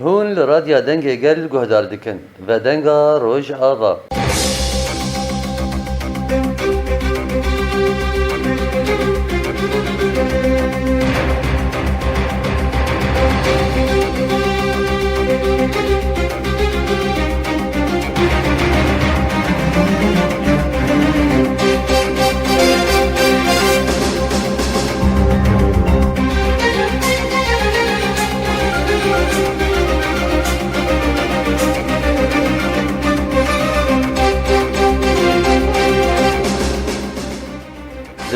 هون لراديا دنگه گل گهدار دکن و دنگا روش آوا.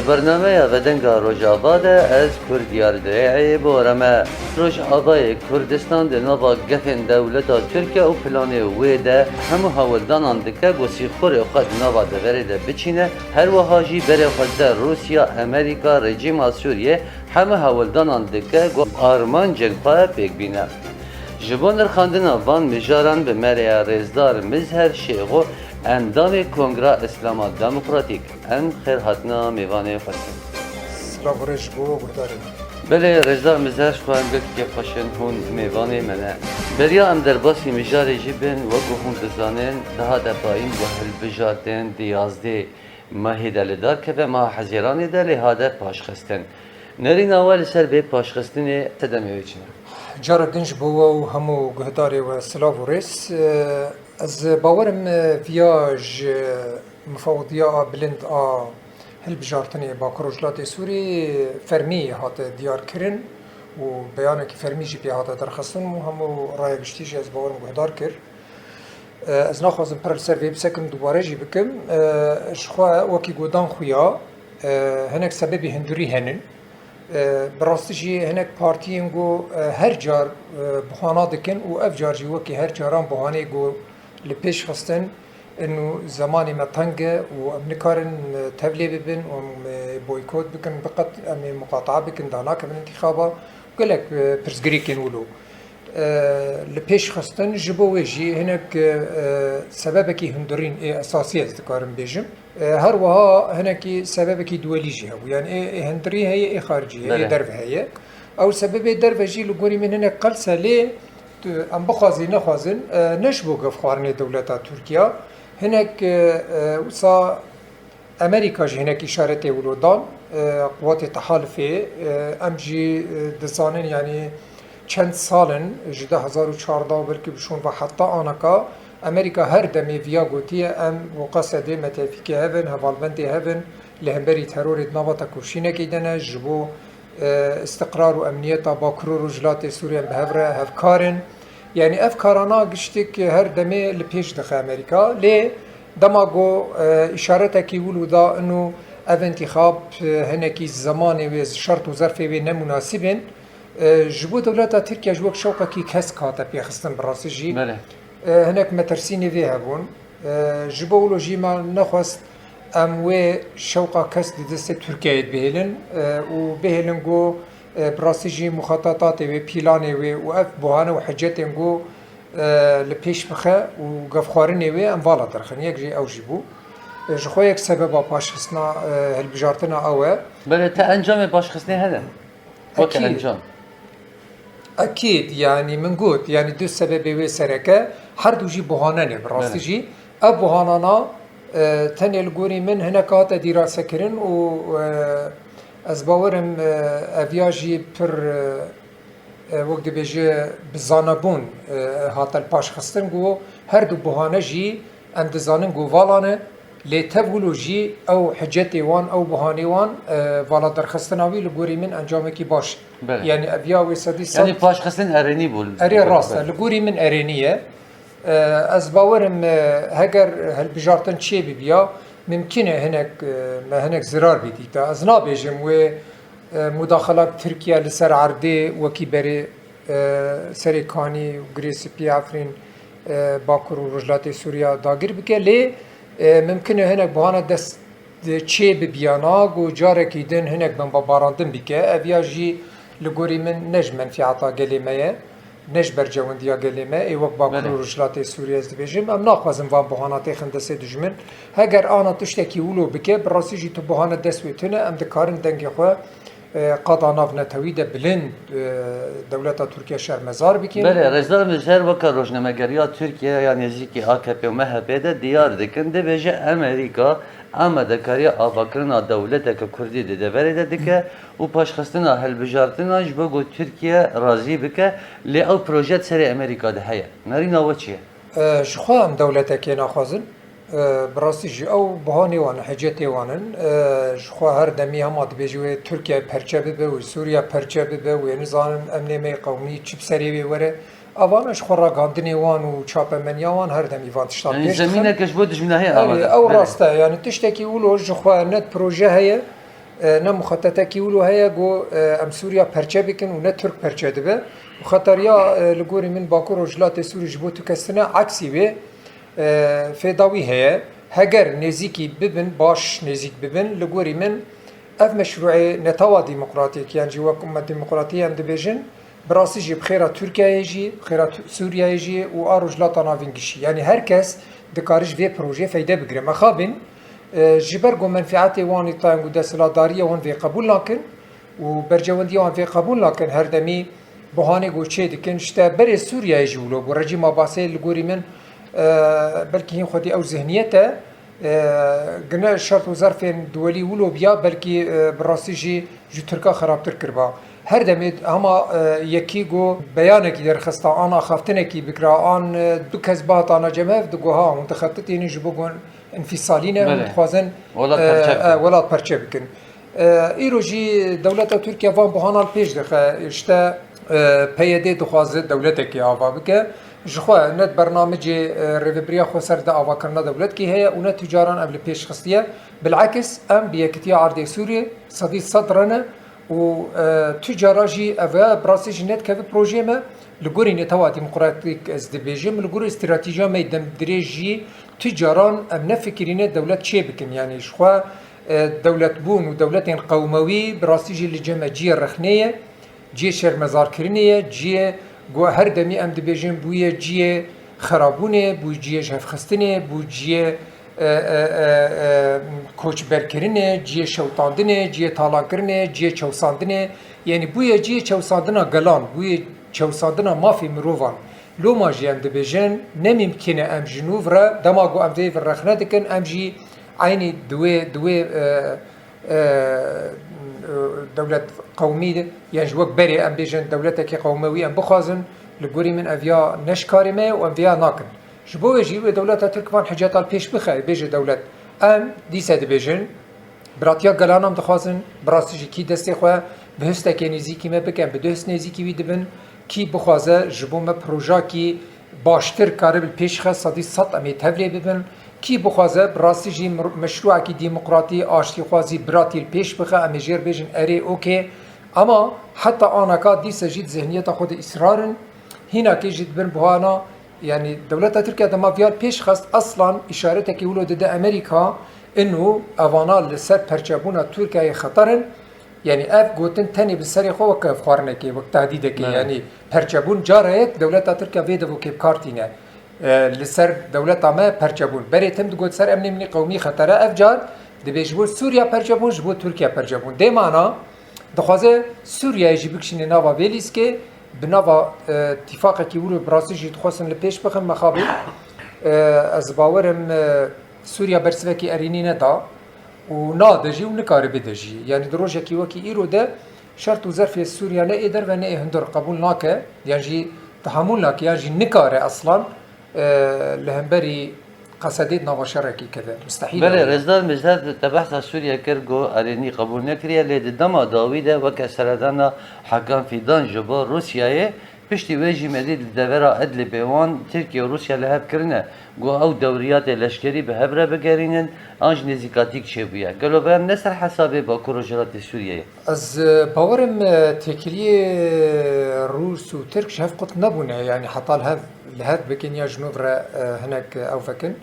برنامه ودنگا روجاوا ده از کردیار دریعی بورمه روجاوای کردستان ده نوا گفن دولت ترکیه و پلان وی ده همو هولدانان دکه گوسی خور خود نوا دوره ده بچینه هر وحاجی بره خود ده روسیا، امریکا، رژیم سوریه همه هولدانان دکه گو آرمان جنگپای پیک بینه. جبان خواندن وان مجاران به مریا رزدار مظهر شیخو اندام کنگره اسلام دموکراتیک ان خیر هاتنا میوانه فصل سلام رجبو گرداریم بله رزدار مظهر خواهیم گفت که فشن هون میوانه منه بریا ام در باسی مجاری جبن و گوهون دزانن ده دفاعین و هل بجاتن دیازده ماهی دلدار که به ماه حزیرانی دلی هاده پاشخستن نرین اول سر به پاشخستن تدمیوی چنه جارب دنج بو و همو گهداری و سلام ریس از باورم ویاج مفوضیه بلند هل بجارتنی با کروجلات سوری فرمی هات دیار کرن و بیانه که فرمی جی بی هات درخستن و همو رای گشتیش از باورم گهدار کر از نخوازم پرل سر ویب سکم دوباره جی بکم شخواه وکی گودان خویا هنک سببی هندوری هنن براستشی هنک پارتیین گو هر جار بخوانا دکن و اف جار جی وکی هر جاران بخوانه گو لپیش خستن انو زمانی متنگه و ام نکارن تبلیه ببین و ام بویکوت بکن بقت ام مقاطعه بکن دانا که من انتخابا گلک پرسگری کن ولو لپیش خستن جبوه جی هنک سبب کی هندورین اساسی از دکارم بیجم هر وها هنکی سبب کی دولی جی هبو یعنی هندری هی خارجی هی درو هی او سبب درو جی لگوری من هنک قلسه لی ام بخوازی نخوازن نشبو گف خوارن دولتا ترکیه هنک وصا امریکا جی هنک اشارت ولودان قوات تحالفه ام جی دزانن یعنی چند سالن جده 2014 بلکه بشون و حتی آنکا امریکا هر دمی ویا گوتیه ام وقصده متفیکی هفن هوالبندی هفن لهمبری ترور نواتا کرشینه کیدنه جبو استقرار و امنیت با کرور و جلات سوریه بهوره هفکارن یعنی افکارانا گشتی که هر دمی لپیش دخه امریکا لی دماغو اشارت کی ولو دا انو اف انتخاب هنکی زمان و شرط و ظرف و نمناسبن جبو دولتا ترکیه جوک شوقه کی کس کاته پیخستن براسی جی هنک مترسینی وی هبون جبو ولو جی ما نخواست اموی شوقه کس دست ترکیه بهلن و بهلن گو براسی جی مخططات و پیلان و اف بوهانه و حجت گو لپیش بخه و گفخوارنی و اموالا درخن یک جی او جیبو جخو یک سبب پاشخصنا هلبجارتنا اوه بله تا انجام پاشخصنی هده وقت انجام اكيد يعني من قلت يعني دو سبب وي سركه هر دو جي بوهانه براستي جي اب بوهانانا تاني الجوري من هنا كات دراسه كرن و از باورم افياجي پر وقت بيجي بزانبون هات الباش خستن گو هر دو بوهانه جي ام دزانن گو والانه لتبولوژی او حجتی وان او بهانی وان والا درخستناوی لگوری من انجام کی باش یعنی اویا و صدی یعنی پاش خستن ارنی بول اری راست لگوری من ارنیه از باورم هگر هل بجارتن چی بیا ممکنه هنک زرار بیدی تا از نابیجم و مداخله ترکیه لسر عرضه وکی بری سری کانی و گریسی پیافرین باکر و رجلات سوریا داگر بکه لی ممکنه هنک بهانه دست چه ببیانا و جاره کیدن هنک من باراندن بکه اویا جی لگوری من نج منفعتا گلیمه نج برجواندیا گلیمه ای وقت باکر و رجلات سوریه از دبیجم ام ناخوازم وان بهانه تیخن دست دجمن هگر آنا تشتکی ولو بکه براسی جی تو بهانه دست ویتونه ام دکارن دنگی خواه قضا ناف نتوی ده بلند دولت ترکیه شرمزار بکن. بله رزدار مجهر وکر روشنمگریا ترکیه yani نزدیکی AKP و MHP de diyar dikin de beje Amerika ama da kariye avakrına devlete ki Kurdi de devre de dike u paşxastina helbijartina jbo Türkiye razı bike li ev proje seri Amerika de heye. Narina waçiye. شخوا ام دولتا که نخوازن براستی جی او بهانی وان حجتی وانن شخوا هر دمی هم آد بیجوه ترکیه پرچه ببه و سوریا پرچه ببه و نزانن امنیمه قومی چیب سری بوره اوان شخوا را گاندنی وان و چاپ منیا وان هر دمی وان تشتاب Yani پیش zemine keşbu düşmüne heye ama. او راسته یعنی تشتکی اولو شخوا نت پروژه هیه نه مخططه کی اولو هيا جو ام سوريا پرچه بکن و نه ترک پرچه دبه خطریا لگوری من باکور وجلات سوری جبو تو کسنه عکسی به فداوی هيا هگر نزیکی ببن باش نزیک ببن لگوری من اف مشروع نتاوا ديمقراطيك يعني جوا حكومه ديمقراطيه ام دبيجن براسي جي بخيرا تركيا يجي بخيرا سوريا يجي و اروجلات نافينجشي يعني هركس دكارج في بروجي فايده بگره مخابن جبرگو منفعت وانی تایم و دستلاداری وان وی قبول نکن و برجواندی وان وی قبول نکن هر دمی بهانه گوچه دکن شتا بر سوریه جولو و رژیم عباسی لگوری من بلکه این خودی او ذهنیته گنه شرط و ظرف دولی ولو بیا بلکه براسی جی ترکا خرابتر کربا هر دمی اما یکی گو بیانه کی در خسته آن خفتنه کی بکرا آن دو کس بات آن جمع دو گوها متخطط اینی جبوگون انفصالینه متخوازن ولات پرچه بکن ایروجی دولت ترکیه وان بهانال پیش دخه اشته پیاده دخوازه دولت کی آوا بکه جخوا نت برنامج ریوبریا خو سر د آوا کرنا دولت کی هي و نت تجاران قبل پیش خستیه بالعكس ام بیکتیا عرض سوریه صدی صدرنا و تجاراجي أفا براسي جنات كذا بروجي ما لقوري نتوا ديمقراطيك ازدبيجم لقوري استراتيجية ما يدم دريجي تجاران أم نفكرين دولة شيبكن يعني شخوا دولة بون ودولة قوموي براسي جي لجمع جي رخنية جي شر مزار كرنية جي جو هر دمي أم دبيجم بويا جي خرابونة بو جي جهف خستنة بو جي کوچبرکرینه جیه شوتاندنه جیه تالاکرینه جیه چوساندنه یعنی بوی جیه چوساندنا گلان بوی چوساندنا مافی مروان لو ما جی ام دبیجن نممکنه ام جنوب را دماغو ام دیو رخنه دکن ام جی عینی دوی دولت قومی یعنی جوک بری ام بیجن دولت که قومی ام بخوازن لگوری من اویا نشکاری ما و اویا ناکن جبوه جیوه دولت ترکمان حجات الپیش بخواه بیجه دولت ام دیسه دبیجن براتیا گلانم دخوازن براسی جی کی دستی خواه به هسته که نزیکی ما بکن به دو هست نزیکی وی دبن کی بخوازه جبو ما پروژا کی باشتر کاره بالپیش خواه صدی صد امی تولی ببن کی بخوازه براسی جی مشروع کی دیمقراطی آشتی خوازی براتی الپیش بخواه امی جیر بیجن اره اوکی اما حتی آنکا دیسه جید ذهنیت خود اصرارن هینا که جید بن بهانا يعني دولة تركيا دما فيال پیش خست اصلا اشارته کی ولو ده امريكا انه افانا لسر پرچبونا تركيا خطرن يعني اف گوتن تني بسري خو وقف خورنه کی وقت تهديد کی يعني پرچبون جاريت دولة تركيا ويده وكيب كارتينه لسر دولة ما پرچبون بريتم گوت سر امني مني قومي خطره اف جار دبيجبو سوريا پرچبون جبو تركيا پرچبون ده معنا دخوازه سوريا يجي بكشين ناوا ويليس كي بنوا اتفاق کی ولو براسي جي تخوسن لپیش بخم مخابل از باورم سوريا برسوكي اريني ندا و نا دجي و نكار بدجي يعني دروجه کی وكي ايرو ده شرط وظرف سوريا لا ادر و نه هندر قبول ناكه يعني جي تحمل لك يعني جي نكار اصلا لهمبري قصديت نواشركي كذا مستحيل بله رزدار مجدد تبحث سوريا كرجو اريني قبول نكريا لدى دما داويدا وكسردانا حكام في دان جبا روسيا پشتی ویجی مدید دورا عدل بیوان ترکیه و روسیا لحب کرنه گو او دوريات لشکری به هبره بگرینن آنج نزیکاتیک چه بویا گلو بیان نسر حسابه با کروجرات سوریه از باورم تکریه روس و ترک شهف قط نبونه يعني حتى لهب بكن يا جنوب هناك او فكن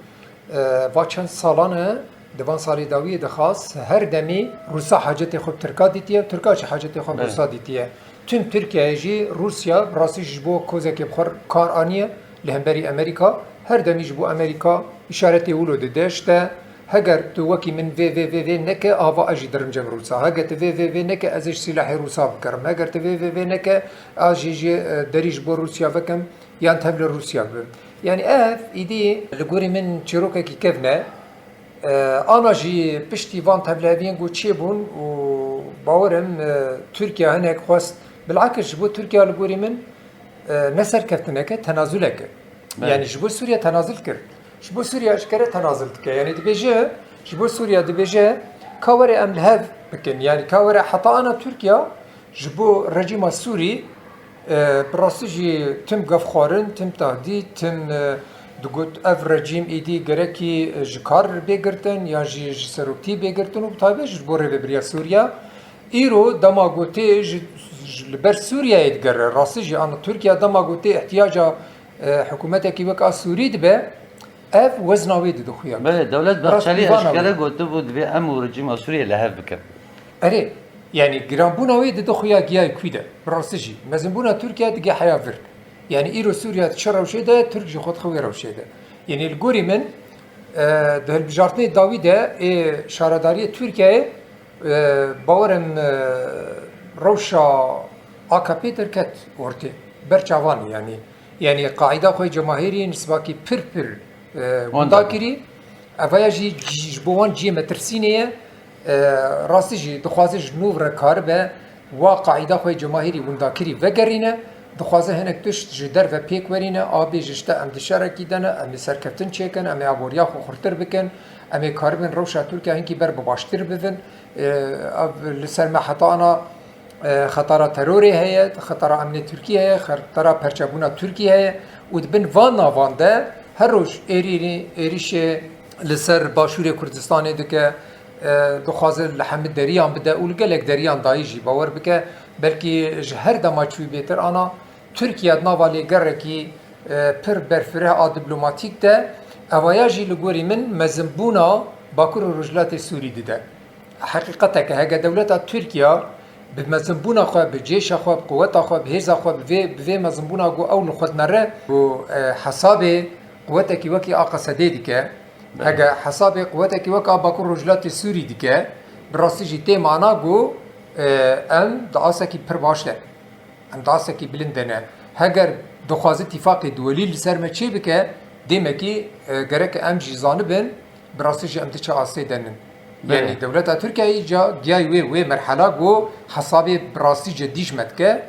واچن سالانه دوان سالی داویه دخواست هر دمی روسا حاجت خوب ترکا دیتیه ترکا چه حاجت خوب روسا دیتیه تم ترکیه جی روسیا براسی جبو کوزه که بخور کار آنیه لهمبری امریکا هر دمی جبو امریکا اشارتی ولو داشته هەگەر تو وەکی من vê neke ava ez jî dirincem Rûsa heger tu vê neke ez ê silahê Rûsa bikirim heger tu vê neke ez jî derî ji bo Rûsya bikim yan tev li Rûsya bibim yani ev îdî li gorî min çîrokekî kevne ana jî piştî van tevleviyên got çêbûn û bawerim Tirkiye hinek xwest bilakis ji bo Tirkiye li gorî min ne serkeftineke tenazûleke yani ji bo Sûriye tenazül kir ji bo Sûriye eşkere tenazül dike yani dibêje ji bo Sûriye dibêje ka were em li hev bikin yani ka were heta ana Tirkiye ji bo rejîma Sûrî bi rastî jî tim gevxwarin tim tahdî tim digot ev rejîm îdî gerekî ji kar bêgirtin yan jî ji seroktî bêgirtin û bi taybet ji bo rêveberiya Sûriye îro dema gotê li ber Sûriyeyê digere rastî jî ana Tirkiye dema gotê ihtiyaca hikûmetekî wek a Sûrî dibe ev wezna wê didixuya بله دولت بخشلی اشکره گفته بود به ام رژیم سوریه لحف بکن erê yani giranbûna wê didixuya giyayê kwî de bi rastî jî mezinbûna Tirkiye dige heya vir yani îro Sûriye çi rewşê de Tirk jî xwe dixwe wê rewşê de yani li gorî min di hilbijartinê dawî de ê şaredariyê Tirkiyeyê bawerim rewşa AKP derket ortê berçavanî yani qaîda xwe cemahêrî nisbakî pir wenda kirî evaya jî ji bo wan ciyê metirsînê ye rastî jî dixwaze ji nû re karibe wa qaîda xwe cemahêrî wendakirî vegerîne dixwaze hinek tişt ji derve pêk werîne abê ji te em dişarekî dene em ê serkeftin çêkin em ê aboriya xwe xurtir bikin em ê karibin rewşa Tirkiye hinkî ber bi baştir bibin li ser me heta ana xetara terorê heye xetara emnê Tirkiye heye xetara perçebûna Tirkiye heye û dibin van navan de her roj êrişê li ser Başûrê Kurdistanê dike dixwaze li hemî deriyan bide û li gelek deriyan dayî jî bawer bike belkî ji her dema çûyî bêtir ana Tirkiye di nava lêgerekî pir berfireh a dîplomatîk de evaya jî li gorî min mezinbûna Bakur û Rojhilatê Sûrî dide heqîqeteke hege dewleta Tirkiye bi mezinbûna xwe bi cêşa xwe bi quweta xwe bi hêza xwe bi vê mezinbûna got ew li xwe dinere û hesabê quwetekî wekî a Qesedê dike hege hesabê quwetekî wek a Bakur Rojhilatê Sûrî dike bi rastî jî tê mana got em di asekî pir baş de em di asekî bilind de ne heger dixwaze tîfaqê duwelî li ser me çê bike dêmekî gerek em jî zanibin bi rastî jî em diçe asê denin yani devleta Tirkiyeyê ca giyay wê merhela got hesabê bi rastî cidî ji me dike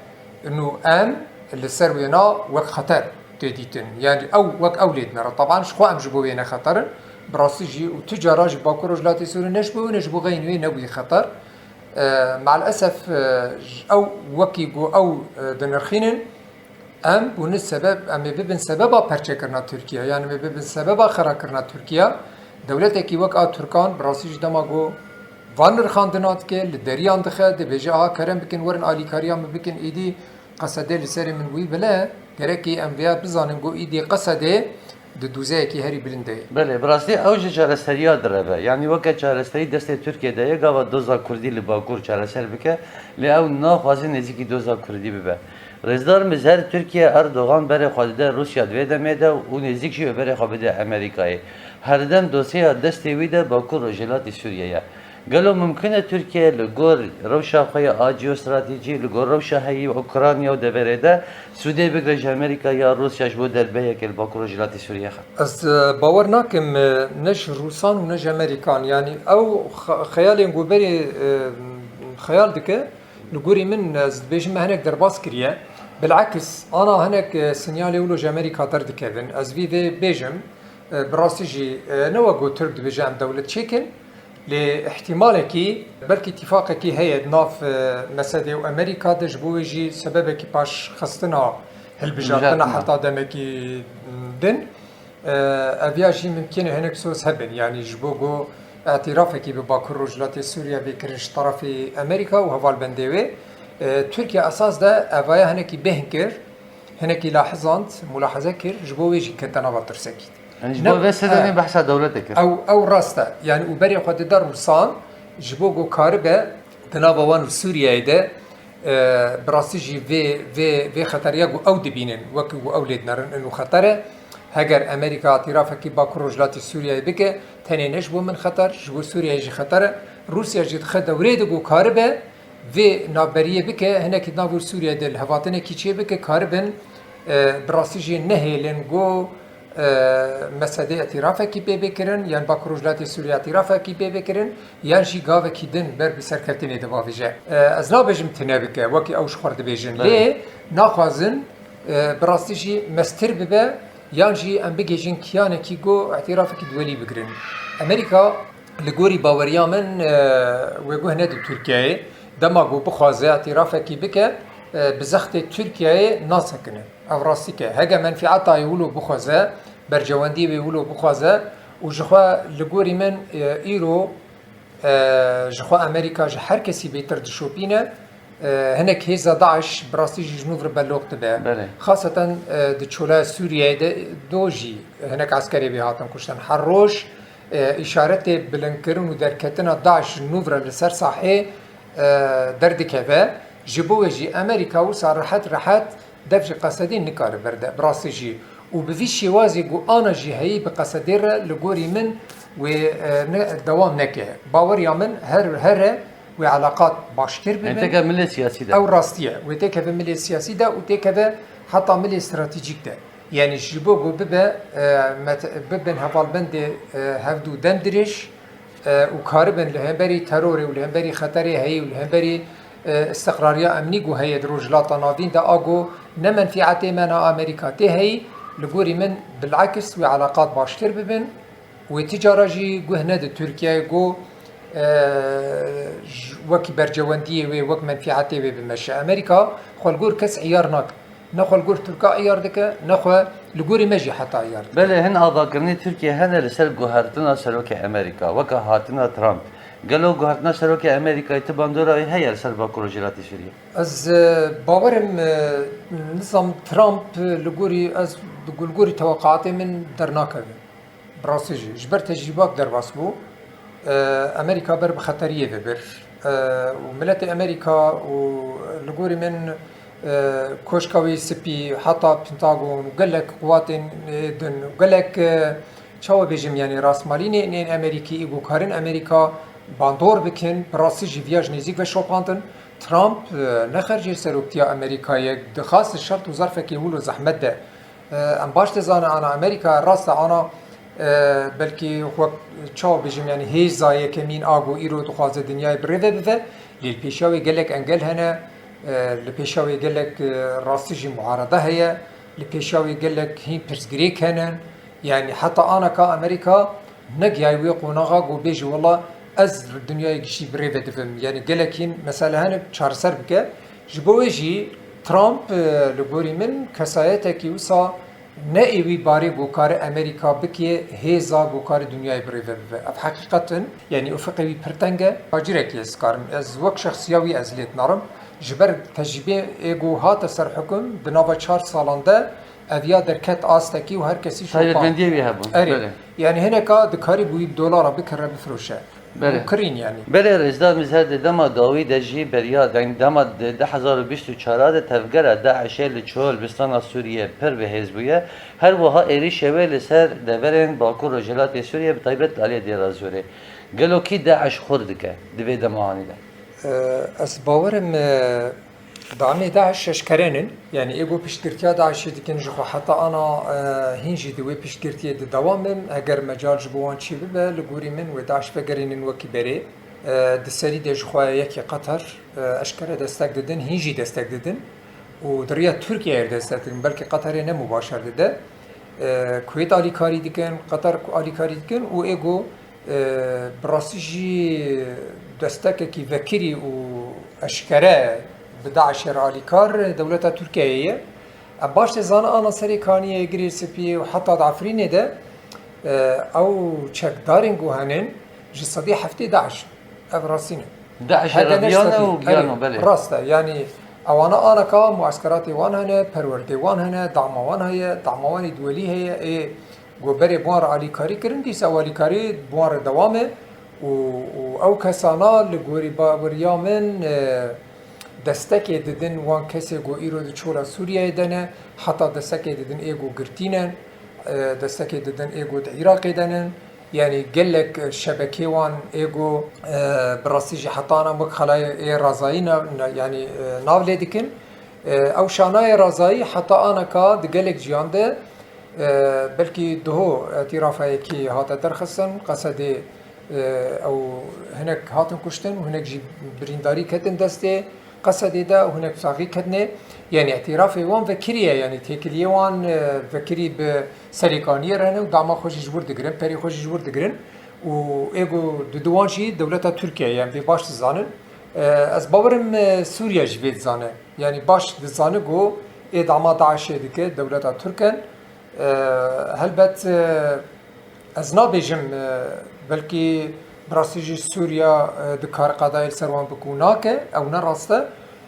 nû em li ser wêna wek xeter tê dîtin yani ew wek ew lê dinere taban ji xwe em ji bo wê nexeterin bi rastî jî û tu cara ji Bakur Rojhilatê Sûrî ne ji bo wê ne ji bo xeyên wê nebûyî xeter مع الأسف أو وكي جو أو دنرخينن أم بون السبب أم ببن سببا برشكرنا تركيا يعني ببن سببا خراكرنا تركيا دولة كي وك آ تركان براسيج دما جو وانر خاندنات كي لدريان دخل دبجا كرم بكن ورن آلي كاريام بكن إيدي قصده لسر من وي بلا جركي أم بيا بزانن جو إيدي قصده دوزه کی هری بلنده بله براستی اوج چارەسەریya دربه yani وەکە چارەسەری دەستê Tirkiyeyê ye gava doza Kurdî li Bakur çarəser bike lê ew naxwazin nêzîkî doza Kurdî bibe rêzdar mizer Tirkiye Erdogan berê xwe dide Rûsya divê demê de û nêzik jî berê xwe bide Amerîkayê her dem dosyeya destê wî de Bakur Rojhilatê Sûriyeye gelo mümkün e Türkiye li gor rewşa xwe ya geostratejî li gor rewşa heyî Ukrayna û deverê de Sûdê bigire ji Amerîka ya Rûsya ji bo derbeyekê li Bakur Rojhilatê Sûriye xe Ez bawer nakim ne ji Rûsan û ne ji Amerîkan yani ew xeyalên goberê xeyal dike li gorî min ez dibêjim me hinek derbas kiriye bilakis ana hinek sinyalê wilo ji Amerîka derdikevin ez vî vê bêjim bi rastî jî ne we got Tirk dibêje em dewlet çêkin lê ihtimalekî belkî îtîfaqekî heye nav Mesedê û Amerîka de ji bo wê jî sebebekî paşxistina hilbijartina heta demekî din eviya jî mümkün e hinek soz hebin yani ji bo got اعترافekî bi Bakur Rojhilatê Sûriye vêkirin ji tarafê Amerîka û hevalbendê wê Tirkiye esas de evaya hinekî bêhn kir hinekî lahizand mulahize kir ji bo wê jî kete nava tirsekî yani ji bo vê sedemê behsa dewletê kir ew rast e yani û berê xwe dida Rûsan ji bo got karibe di nava wan û Sûriyeyê de bi rastî jî vê xeteriya got ew dibînin wekî got ew lê dinerin û xetere هەگەر ئەمریکا ئاتیرافێکی باکوور ڕۆژهەڵاتی سووریای بکە تەنێنەش بۆ من خەتەر ji بۆ سووریایژی خەتەرە رووسیا jî dixe dewrê digo karibe vê navberiye bike hinekî nav Sûriye de li hevatinekî çê bike karibin bi rastî jî nehêlin got mesedê îtirafekî pê bikirin yan bakur rojhilatê Sûriye îtirafekî pê bikirin yan jî gavekî din ber bi serkeftinê dibavêje. Ez nabêjim tune bike wekî ew ji xwe dibêjin lê naxwazin bi rastî jî mestir bibe yan jî em bigêjin kiyanekî got îtirafekî duelî bigirin. Amerîka li gorî baweriya min wê guh nedi Tirkiyeyê dema got bixwaze îtirafekî bike bi zextê Tirkiyeyê nasekine. Ev rastîke hege menfiatayê wilo bixwaze bercewendiyê wê wilo bixwaze û ji xwe li gorî min îro ji xwe Amerîka ji her kesî bêtir dişopîne hinek hêza Daeş bi rastî jî ji nû vir belok dibe. Xaseten di çola Sûriyeyê de do jî hinek askerê wê hatin kuştin. Her roj îşaretê bilindkirin û derketina Daeş ji nû vir li ser sahê derdikeve ji bo wê jî Amerîka wisa rehet dev ji qesedî nikare berde bi rastî jî û bi vî şêwazê got ana jî heyî bi qesedê re li gorî min wê dewam neke. Baweriya min here wê elaqat baştir bibin. Teke milli siyasî de. Ew rastiye. Wê têkeve milli siyasî de û têkeve heta milli stratejîk de. Yani ji bo got bibe bibin hevalbendê hevdû dem dirêj û karibin li hemberî terorê û li hemberî xeterê heyî û li hemberî استقراریا امنی گو هیئ روجلاتا ناوین دا آگو نه منفعت من آمریکا ته هی لگوری من بالعکس و علاقات باشتر ببین و تجاره جی گو هنده ترکیه گو وکی برجواندیه و وک منفعتی و بمشه امریکا خلگور کس عیار نک نه خلگور ترکا عیار دکه نه خو لگوری مجی حتی عیار بله هن آباکرنی ترکیه هنه لسر گوهرتنا سروک امریکا وکا هاتنا ترامپ گلو گوهرتنا سروک امریکا اتباندورای هیل سر باکور رجلاتی سوریه از باورم نظام ترامپ لگوری از لگوری توقعات من در ناکوه براسیجی جبر تجربات در واسبو امریکا بر بخطریه ببر و ملت امریکا و لگوری من کوشکاوی سپی حتی پنتاگون وقالك قوات دن وقالك چاو بيجم يعني راسمالين ان امريكي ايجو كارن امريكا باندور بكن براسي جيفياج نزيك و شوبانتن ترامب نخرج سروكتيا امريكا دخاص الشرط وظرفك يقولوا زحمت ده ام باش تزان انا امريكا راس انا بلكي هو چاو بيجم يعني هي زاي كمين اغو ايرو دخواز الدنيا بريده بده للبيشاوي قالك انقل هنا لبيشاوي قالك راسي معارضه هي لبيشاوي قالك هي برسجريك هنا يعني حتى انا كامريكا نجاي ويقونغا وبيجي والله از الدنيا يجي بريفه دفم يعني قالكين مثلا هنا شهر سربكه جبوجي ترامب لغوري من كسايتك يوصا نائبي باري بوكار امريكا بكي هيزا بوكار الدنيا بريفه في حقيقه يعني افقي برتنجه باجرك يسكارم از وك شخصيوي ازليت نرم جبر تجربه ايجو هات سر حكم بنابا 4 سالانده اویا درکت آستکی و هر کسی شو تایید بندی بی هبون بله یعنی هنکا دکاری بوی دلار بکره بفروشه بله کرین یعنی بله رزدار مزهد دما داوی دجی بریا دما 2024 تفگر داعش لچول بستان سوریه پر به حزبیه هر وها اری شوه لسر دورن باکور رجلات سوریه به طیبت علی دیرازوره گلو کی داعش خوردکه دوی دماهانی ده از باورم دعمي داعش شكرانن يعني ايجو بيشكرتيا داعش ديكن جو حتى انا هنجي دوي بيشكرتيا دوامم اگر مجال جبوان شي ببا لغوري من وداعش فقرين وكي بري دسري دي جو يكي قطر اشكره دستك ددن هنجي دستك ددن ودريا تركيا دستك ددن بلكي قطر نه مباشر دده كويت علي كاري ديكن قطر علي كاري ديكن و ايجو براسيجي دستك كي فكري و اشكره بداعش راليكار دولة تركيا باش تزان انا سري كانيه يجري سبي وحتى ضعفرين ده او تشك دارين جوهانن جسدي حفتي داعش افراسين داعش ربيانه وجانو بله راسته يعني او انا كا معسكراتي وان هنا پروردي وان هنا دعموان هي دعموان دولي هي اي گوبري بوار علي كاري كرن دي سوالي كاري بوار دوامه و او كسانا لغوري باوريا من دستکی دادن وان کسی گو ایرو د چورا سوریه دنه حتی دستکی دادن ایگو گرتینن دستکی دادن ایگو د عراق دنن يعني قال لك شبكي وان ايجو براسيجي حطانا مك خلايا رازاينا يعني نافلي ديكن او شاناي رازاي حتى انا كا قال لك جيانده بلكي دهو اعترافي كي هاتا درخصن قصدي او هناك هاتن كشتن وهناك جي برينداري كتن دستي قصدي دا وهناك ساقي كدنه يعني اعترافي وان فكريه يعني تيكلي وان فكري بسريكانيه رهن وداما خوش جبر دگرن پري خوش جبر دگرن و ايگو دوان شي دولتا تركيا يعني باش زانن از باورم سوريا جبيت زانه يعني باش زانه گو ادعما داعش دكه دولتا تركن هلبت از نابجم بلكي براسيجي سوريا دكار قضايا سروان بكوناكه او نراسته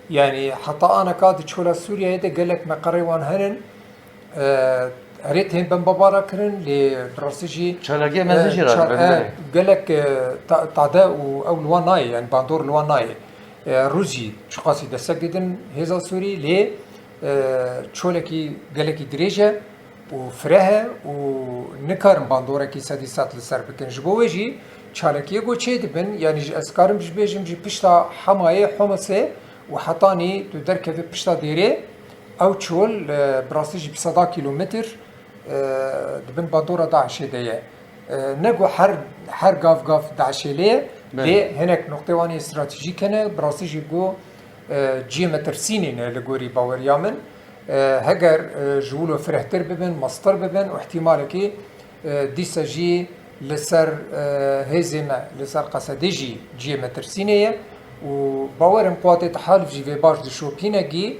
يعني حتى انا كاد تشولا سوريا هيدا قال لك مقريوان هنن ريت هن بمبارا كرن لبراسيجي شالاقي ما زجرا قال لك تعدا او لواناي يعني باندور لواناي روزي شو قاسي دسك ددن هيزا سوري لي تشولكي قال لك دريجه وفرها ونكر باندورا كي سادي سات لسر بكن جبوجي شالكي يقول شيء دبن يعني اسكارم جبيجم جي بشتا حمايه حمسه وحطاني تدرك في بشتا ديري او تشول براسيجي بصدا كيلومتر دبن باندورا داعش ديه نقو حر قاف داعش ليه ليه هناك نقطه واني استراتيجيكنه براسيجي جو جيمتر سينين لغوري باوريامن هجر جولو فرحتر ببن مصدر ببن واحتمال كي ديسا جي لسر هزيمة لسر قصديجي جي مترسينية وباورم قواتي تحالف جي في باش دي شوبينجي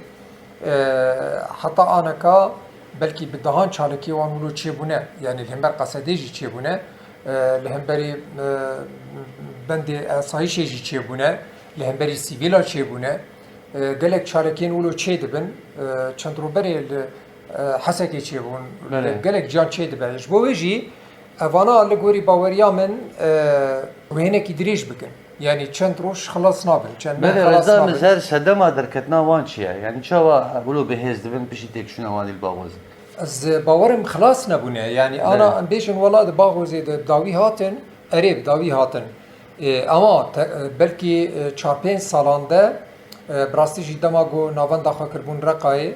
حتى انا كا بلكي بدهان چالكي وان ولو چيبونه يعني الهمبر قصديجي چيبونه الهمبري بندي صحيشي جي چيبونه الهمبري سيفيلا چيبونه قالك شاركين ولو چه دبن چند روبري حسكي چه بون قالك جان چه دبنش بو ويجي اوانا لغوري باوريا من وهناك يدريش بكن يعني چند روش خلاص نابن چند خلاص نابن مثلا صدما دركتنا وان شيء يعني شوا ولو بهز دبن بشي تك شنو وان الباغوز از باورم خلاص نبونه يعني انا امبيشن والله باغوز داوي هاتن قريب داوي هاتن اما بلكي 4-5 سالانده براستيجي دماغو ناوان داخل كربون رقاي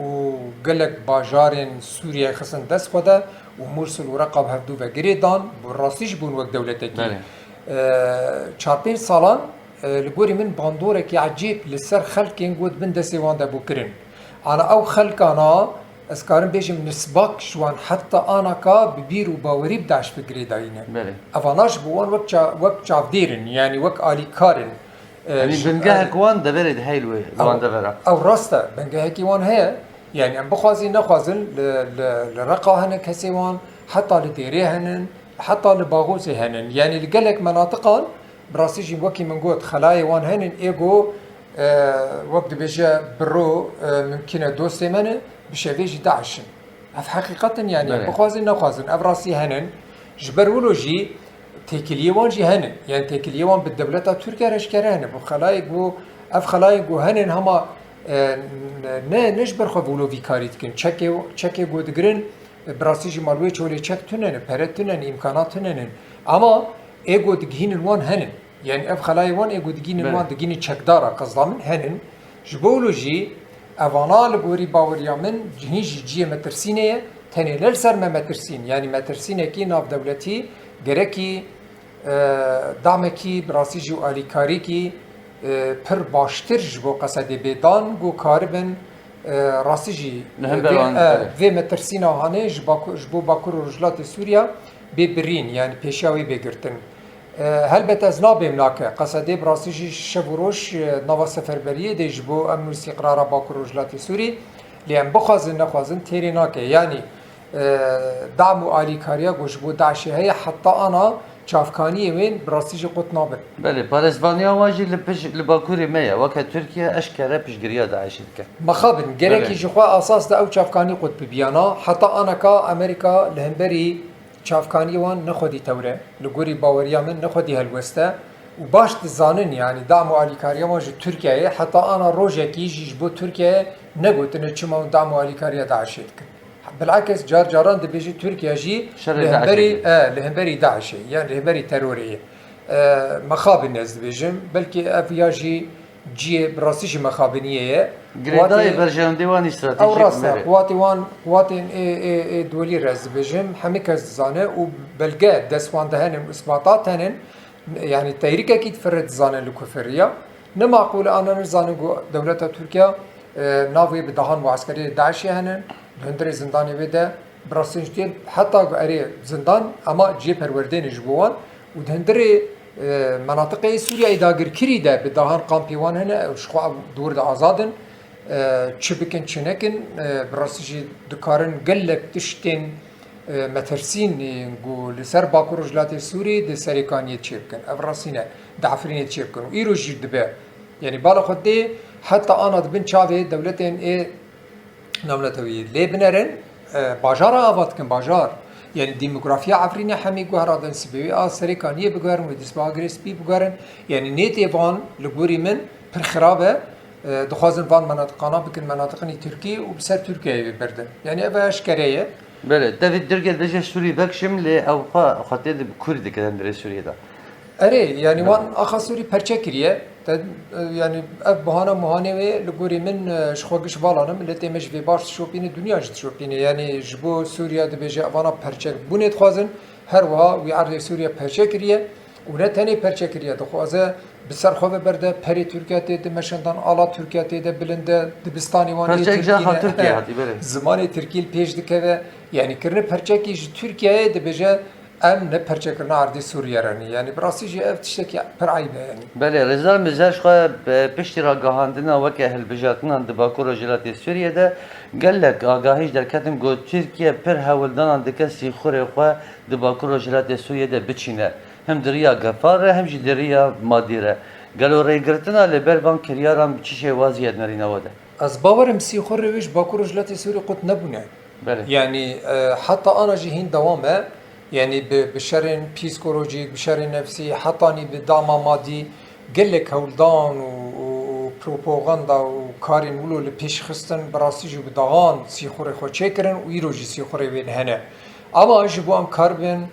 وقلق باجارين سوريا خصن دست خدا ومرسل ورقا بهفدو وگريدان براستيجي بون وقت دولتك 4-5 سالان لقوري من باندورك عجيب لسر خلقين قود بن دسي وان دابو كرن انا او خلقانا اسكارن بيجم نسباك شوان حتى انا كا ببيرو باوري بداش فكري داينه افاناش بوان وقت شاف ديرن يعني وقت آلي كارن يعني بنجاهك وان دبرد هايلوي وان دبرا او راستا بنجاهك وان هي يعني ام بخوازي نخوازن لرقا هن كسيوان حتى لديري هنن حتى لباغوزي هنن يعني لقلك مناطقا براسيجي وكي من قوت خلايا وان هنن ايجو وقت بيجا برو ممكن دوسي منه بشافيجي داعشن اف حقيقة يعني بخوازن نخوازن ابراسي هنن جبرولوجي تيكليوان جي هنن يعني تيكليوان بالدولة تركيا رشكره هنن بخلايق و اف خلايق و هنن هما نجبر خبولو فيكاريت كن چكي و دگرن براسيجي مالوي چولي چك تنن پرت تنن امكانات تنن اما ايگو دگهين وان هنن يعني اف خلايوان ايگو دگهين وان دگهين چكدارا قصدامن هنن جبولوجي اوانا لغوري باوريا من جي مترسينيه تاني للسر ما مترسين يعني مترسينه كي ناف دولتي گركي دعمكي براسيجي و آليكاري كي پر باشتر جبو قصدي بيدان گو كاربن راسيجي في مترسينه هانه جبو باكور رجلات سوريا ببرين يعني پیشاوي بگرتن هلبت از نابیم ناکه قصدی براسیجی شبوروش نوا سفربریه دی جبو امن استقرار باکر رجلات سوری لیم بخوازن نخوازن تیری ناکه یعنی دعم و آلیکاریا گوشبو داعشی هی حتی آنا چافکانی وین براسیجی قط نابن بله پارسبانیا واجی لباکوری میا وکه ترکیه اشکره پیشگیریا داعشی که مخابن گرکی جخوا اساس دا او چافکانی قط ببیانا حتی آنا که امریکا لهمبری چافکانی وان نخودی توره لگوری باوریا من نخودی هلوسته و باش دزانن يعني دعم و آلیکاریا ما جو ترکیه حتی آنا روژه کی جیش بو ترکیه نگوتنه چما دعم و آلیکاریا داعشید کن بالعكس جار جاران دبيجي تركيا جي شر لهمبري داعش يعني لهمبري ترورية مخاب الناس دبيجم بلكي افيا جي براسيش مخابنية گریدای برژن دیوان او استراتژیک راستا مره قواتين دولي راز بيجم همي كزانه وبلقى دسوان دهن اثباتات هنن يعني تيريكا كي تفرد زانه الكفريه نمعقول انا نزانه دولة تركيا ناوي بدهان معسكري داعش هنن هندري زنداني بده براسنجتين حتى اري زندان اما جي پروردين جبوان ودهندري مناطق سوريا داگر كري ده بدهان قامبيوان هنا شخوا دور ده آزادن چبکن چنکن براستی دکارن گلک تشتین مترسین گو لسر باکو رجلات سوری د سریکانیت چبکن افراسینه دعفرینیت چبکن و ایرو جید به یعنی بالا خود دی حتی آن دبن چاوه دولتین نملتوی لیبنرن باجار آباد کن باجار yani demografya afrine hemi guharadan sibevi a serikaniye bigurin ve disbagres bi bigurin yani net evan liguri min per xirabe دخوازن وان مناطقنا بكن مناطقني تركي وبسر تركيا بردن يعني أبا أشكرية بله دافيد درجة دجا سوري بكشم ل أو خاطر بكورد كلام دري سوريا ده أري يعني وان أخا سوري برشكرية يعني أب بهانا مهانة لقوري من شخوقش بالانم اللي تمش في باش شوبيني الدنيا جت شوبيني يعني جبو سوريا دبيجا وانا برشك بنيت خوازن هر وها ويعرض سوريا برشكرية ونتني برشكرية دخوازه بسر خواه برده پری ترکیه تیده مشندان آلا ترکیه تیده بلنده دبستانی وانی ترکیه زمانی ترکیل پیش دکه یعنی کرنه پرچکی جی ترکیه ده بجه ام نه پرچکرنه عردی سوریه رانی یعنی براسی جی اف تشتکی پر عیبه یعنی بله رزال مزاج خواه پشتی را گاهاندنا وکه اهل بجاتنان دباکو رجلات سوریه ده گلک آگاهیش در کتم گو ترکیه پر هولدانان دکه سیخوره خواه دباکو رجلات سوریه ده بچینه هم دریا گفاره هم جی دریا مادیره گلو ریگرتنا لبربان کریارم چی شی وضعیت نرینه وده از باورم سیخور رویش باکو رجلات سوری قط نبونه بله يعني حتى انا جهين دوامه يعني بشر بسيكولوجيك بشر نفسي حتى اني بدعم مادي قال لك هولدان وبروباغندا وكارين ولو لبيش خستن براسي جو بدغان سيخوري خو تشيكرن ويروجي سيخوري وين هنا اما اجبو ام كاربن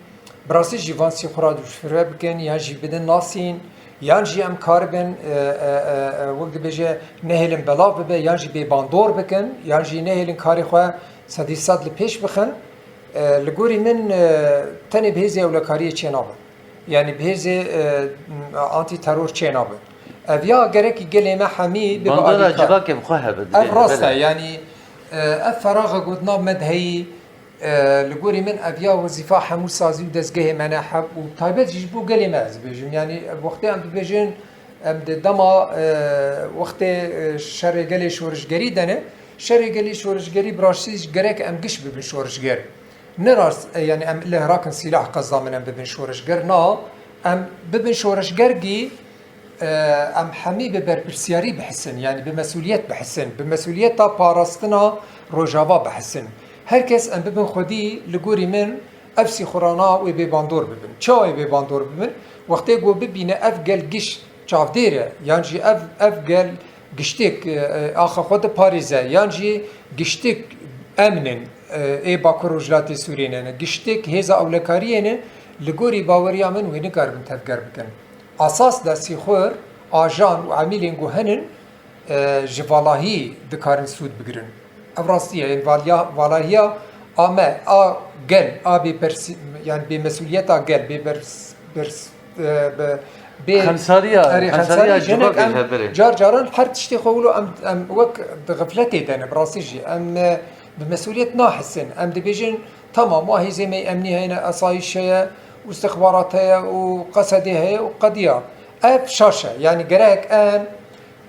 براسي جيفان سيخورا دوش فربكن ياجي بدن ناسين يانجي ام كاربن وقت بيجي نهلن بلاف به يانجي بي باندور بكن يانجي نهلن كاري خو سدي صد لبيش بخن لقوري من تاني بهزي ولا كاريه چنابه يعني بهزي انتي ترور چنابه افيا گركي گليمه حمي باندورا جباك بخوها بده افراسه يعني افراغ قدنا مدهي لقوري من افيا وظيفه حمو سازي ودزگه منحب وطيبت جيبو گليمه از بيجن يعني وقت ام بيجن ام دما وقت شرگلي شورشگري دنه شرگلي شورشگري براشيش گرك ام گش ببن شورشگر نراس يعني ام له راكن سلاح قصدا من ام ببن شورشگر نا ام ببن شورشگرگي ام حمي ببربرسياري بحسن يعني بمسؤوليات بحسن بمسؤوليات تا باراستنا روجاوا بحسن herkes ام ببن خودي لقوري من افسي خورانا و بي باندور ببن چاوي بي باندور ببن وقتی گو ببینه اف گل گش چاوديره يعني جي اف گل گشتك آخا خود پاریزه يعني جي گشتك امنن ای باکو رجلات سوريين گشتك هزا اولکاريين لگوري باوريا من ويني كاربن تفگر بكن اساس دا سيخور آجان و عميلين گو هنن جوالاهي دكارن سود بگرن افراسيه يعني والاهيا اما گل بي يعني بمسؤوليتا گل بي خمساريا جباك جار جاران هر تشتي خولو ام وك غفلتي دنا براسيجي ام بمسؤولية ناحسن ام دبيجن تمام واهي زي ما امني هنا اصايشها واستخباراتها وقصدها وقضيه اف شاشه يعني قراك ام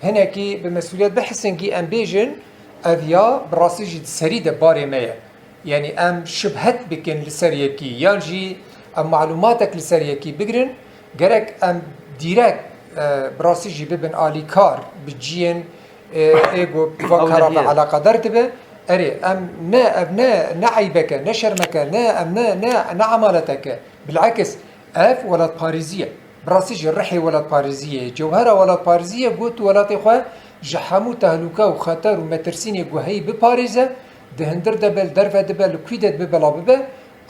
هناكي بمسؤولية بحسن كي ام بيجن افيا براسيجي سريده باري مية يعني ام شبهت بكن لسريكي يعني ام معلوماتك لسريكي بقرن قراك ام ديرك براسيجي ببن آلي كار بجين ايجو فكرة على قدر تبه اري ام نا عيبك نا شرمك نا عمالتك بالعكس اف ولد باريزيه براسيجي الرحي ولد باريزيه جوهره ولد باريزيه قلت ولد اخوه جحمو تهلكه وخطر ومترسين يقوهي بباريزه دهندر دبل درفه دبل كويدت ببلا ببه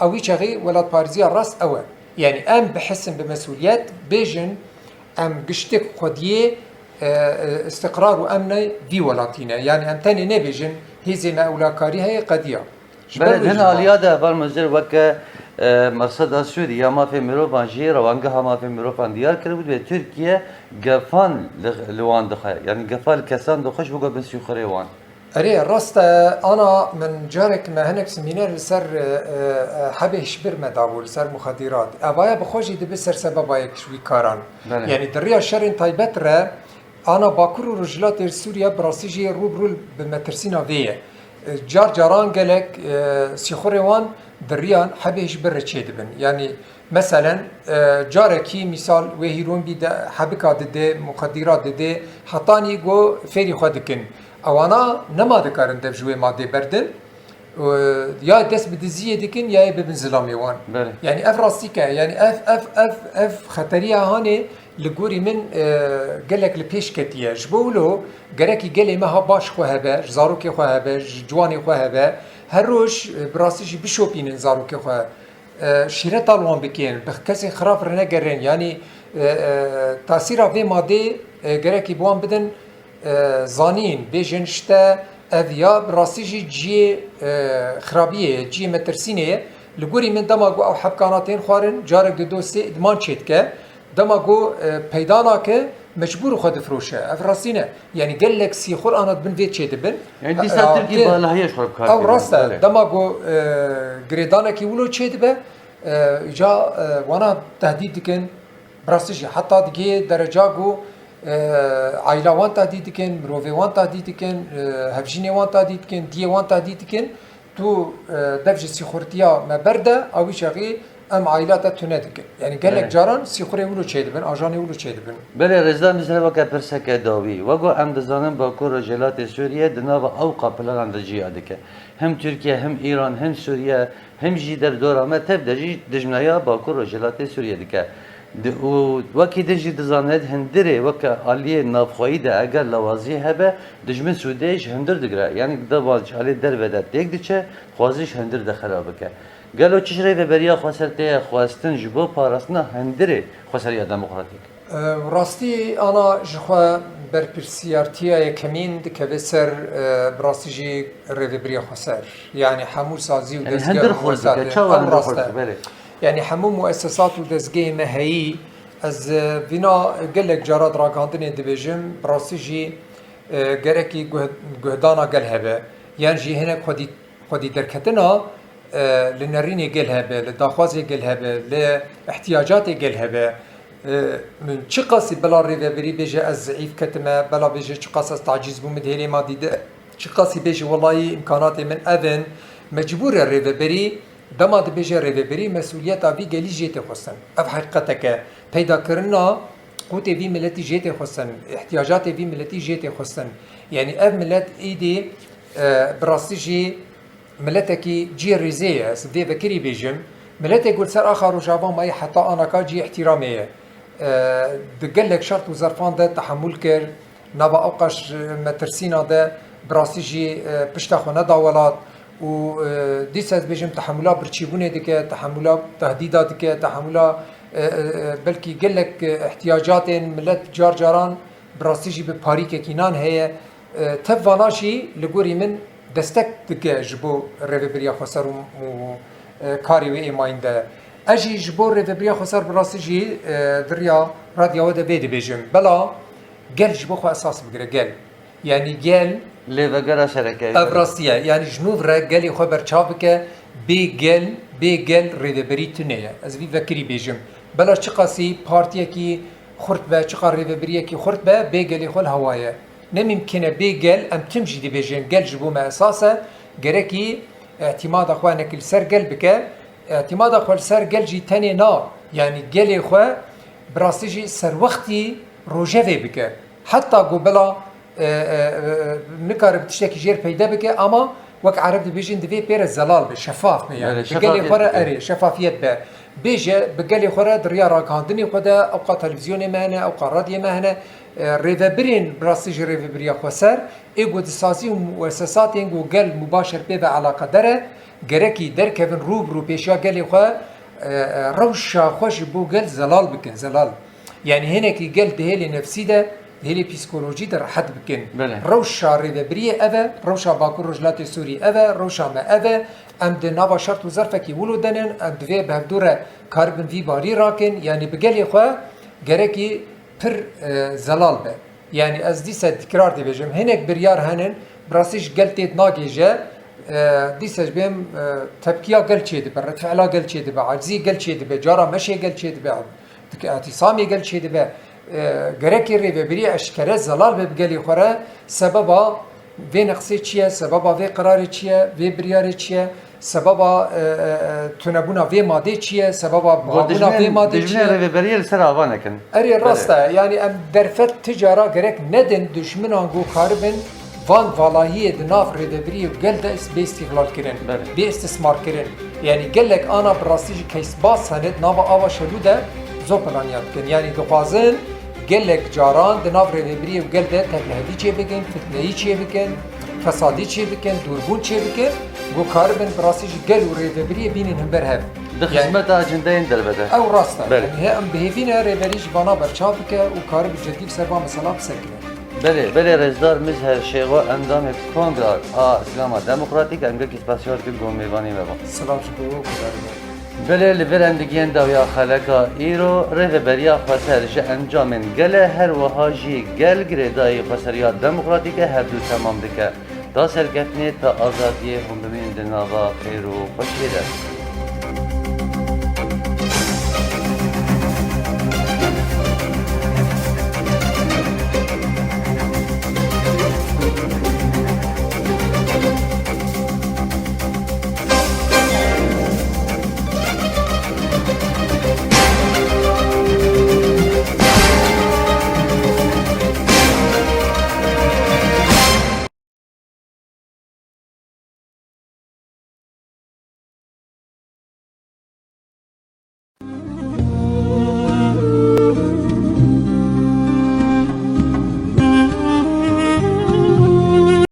اوي شغي ولاد باريزيا راس اوه يعني ام بحسن بمسؤوليات بيجن ام قشتك قديه استقرار وامن في ولاتينا يعني ام تاني نبيجن هزنا اولاكاري هي قضيه بله هنا الياده بالمزر وك مقصد سوريا ما في مروفان جي روانگها ما في مروفان ديار كربود به تركيا قفان لوان دخل يعني قفال كسان دخش بقى بس يخريوان اري راست انا من جارك ما هناك سمينار سر حبه شبر مداول سر مخدرات ابايا بخوجي دي بسر سبب بايك شوي كاران يعني دريا شرين طيبت را انا باكر رجلات سوريا براسيجي روبرول بمترسينا فيه جار جاران قالك سيخوريوان دريان حبه شبر تشيدبن يعني مثلا جاركي مثال وهيرون بيد حبكا دده مخدرات دده حطاني جو فيري خدكن اوانا نما دکارن دف جوی ماده بردن یا دست بدزیه دکن یا ببنزلامی وان يعني اف راستيكا يعني اف خطريه هاني لغوري من قالك لبيش كتيه جبولو قالك قالي ما باش خو هبا زاروكي خو هبا جواني خو هبا هروش براسيجي بشوبين زاروكي خو شيرت الوان بكين بكسي خراب رنا قرن يعني تاثير في ماده قالك بوان بدن زانين بيجن شتا اذيا براسيجي جي خرابيه جي مترسينيه لغوري من دماغو او حبكاناتين خوارن جارك دو سي ادمان تشيتكه دماغو بيداناك مجبور خد فروشه افراسينه يعني قال لك سي خور انا بن فيت تشيدبن يعني دي ساتركي بالا هيش خرب كار او راستا دماغو غريدانك يولو تشيدبه جا وانا تهديد كن براسيجي حتى دقي درجاغو عائله وان تهديد كن مروفي وان تهديد كن هفجيني وان تهديد كن دي وان تهديد كن تو دفج سيخورتيا ما برده او شغي ام عائلات تنادك يعني قال لك جاران سيخوري ولو تشيدبن اجاني ولو تشيدبن بله رزا مثلا وك برسك داوي وگو ام دزانم باكو رجلات سوريا دناو اوقا بلان دجي ادك هم تركيا هم ايران هم سوريا هم جي در دورما تب دجي دجنايا باكو رجلات سوريا دك وكي دجي دزاند هندري وك علي نافخوي ده اگر لوازي هبه دجمن سوديش هندر دگرا يعني دباج علي در ودت دك دچه خوازيش هندر ده خرابك قالوا تشري في بريا خسرتي خواستن جبو بارسنا هندري خسريا ديمقراطيك راستي انا جخوا برپرسيارتيا كمين دكبسر براسيجي ريفبريا خسر يعني حمو سازي يعني هندر خورزك تشاو هندر خورزك بالي يعني حمو مؤسسات ودزگه مهي از بنا قلك جارات راكاندن ديفيجن براسيجي گركي گهدانا قل هبه يعني جي هنا خدي دركتنا لنريني قل هبه لداخوازي قل هبه لاحتياجاتي قل هبه من چقاسي بلا ريفبري بيجي از ضعيف كتمه بلا بيجي چقاس از تعجيز بو مدهيري ما ديده چقاسي بيجي والله امكاناتي من اذن مجبور الريفبري دما دبيجي ريفبري مسؤوليات ابي جلي جيتي خصن اف حقيقتك پیدا کرنا قوتي في ملتي جيتي خصن احتياجات في ملتي جيتي خصن يعني اف ملت ايدي براستيجي ملتكي جي ريزيه سدي بكري بيجم ملتي يقول سر اخر وجابان ماي حتى انا كاجي احتراميه دقلك شرط وزرفان ده تحمل كر نبا اوقاش مترسينا ده براستيجي بشتاخو نداولات و دیسات بيجم تحملات برچيبونه دكه تحملات تهديدات دكه تحملات بلكي قال لك احتياجات ملت جار جاران براستيجي بباريكه كينان هي تفاناشي لغوري من دستك دكه جبو ريفبريا خسر و كاري وي ماينده اجي جبو ريفبريا خسر براستيجي دريا راديو ده بيد بيجم بلا قال جبو خو اساس بقرا قال يعني قال ليفقرا شركه افراسيه يعني جنوب رجالي خبر چابكه بيجل ريدبري تنيه از في فكري بيجم بلا چقاسي بارتيه كي خرط با چقار ريدبريه كي خرط با بيجل خل هوايه نممكن بيجل ام تمشي دي بيجم قال جبو ما اساسا جركي اعتماد اخوانك السر قلبك اعتماد اخوان السر قل جي تاني نا يعني قال اخوا براسيجي سر وقتي روجافي بك حتى قبلا نكارب تشتكي جير پیدا بك اما وك عرب دبيجن دبي بير الزلال شفاف يعني بقالي خورا اري شفافيت به بيجي بقالي خورا دريا راكاندني خدا اوقات تلفزيون مهنه اوقات راديو مهنه ریوبرین براستی ریوبریا خسر ایگو دسازی و مؤسسات اینگو گل مباشر به علاقه داره گرکی در کفن رو پیشا گلی خو روشا خوش بو گل زلال بکن زلال یعنی هنه کی گل دهلی نفسی ده دهلی پسیکولوژی در حد بکن روشا ریوبری اوه روشا باکو رجلات سوری اوه روشا ما اوه ام ده نوا شرط و ظرفه کی ولو دنن ام دوی بهدوره کاربن وی باری راکن یعنی بگلی خو گرکی پر زلال به yani ez dîsa tekrar dibêjim hinek biryar henin birastî gel tê nagêje dîsa ji bêm tepkiya gel çê dibe retfeela gel çê dibe acizî gel çê dibe cara meşê gel çê dibe etisamê gel çê dibe gerekê rêvebirî eşkere zelal be bi gelê xwe re sebeba vê nexsê çi ye sebeba vê qirarê çi ye vê biryarê çi ye sebeba tunebûna vê madê çi ye sebeba buhabûna vê madê çi ye rêveberiye li ser ava nekin. Erê rast e yani em derfet ticara gerek nedin düşminan got karibin van valahiyê di nav rêveberiyê û gel de bê îstîhlal kirin bê istismar kirin yani gelek ana bi rastî jî keysbas hene di nava ava şerû de zor planiya dikin yani dixwazin gelek caran di nav rêveberiyê û gel de tehlihedî çê bikin fitneyî çê bikin fesadî çê bikin dûrbûn çê bikin got karibin bi rastî jî gel û rêveberiyê bînin hin ber hev Di xizmeta acindeyên dervede. Ew rast e yani em bihêvîne rêverî ji vana berçav bike û karib cidî bi serva mesela bisekine Belê rêzdar miz her şêwa endamê kongra a Îslama Demokratîk em gelekî spesiyal kir got mêvanê me ba. Silav ji bo gudarîne Belê li vir endîgiyên dawiya xeleka îro rêveberiya xweser ji encamên gelê her wiha jî gel girêdayî xweseriya demokratîk e her du temam dike. Da serkeftinê ta azadiyê hûn bimînin di nava xêr û xweşiyê de.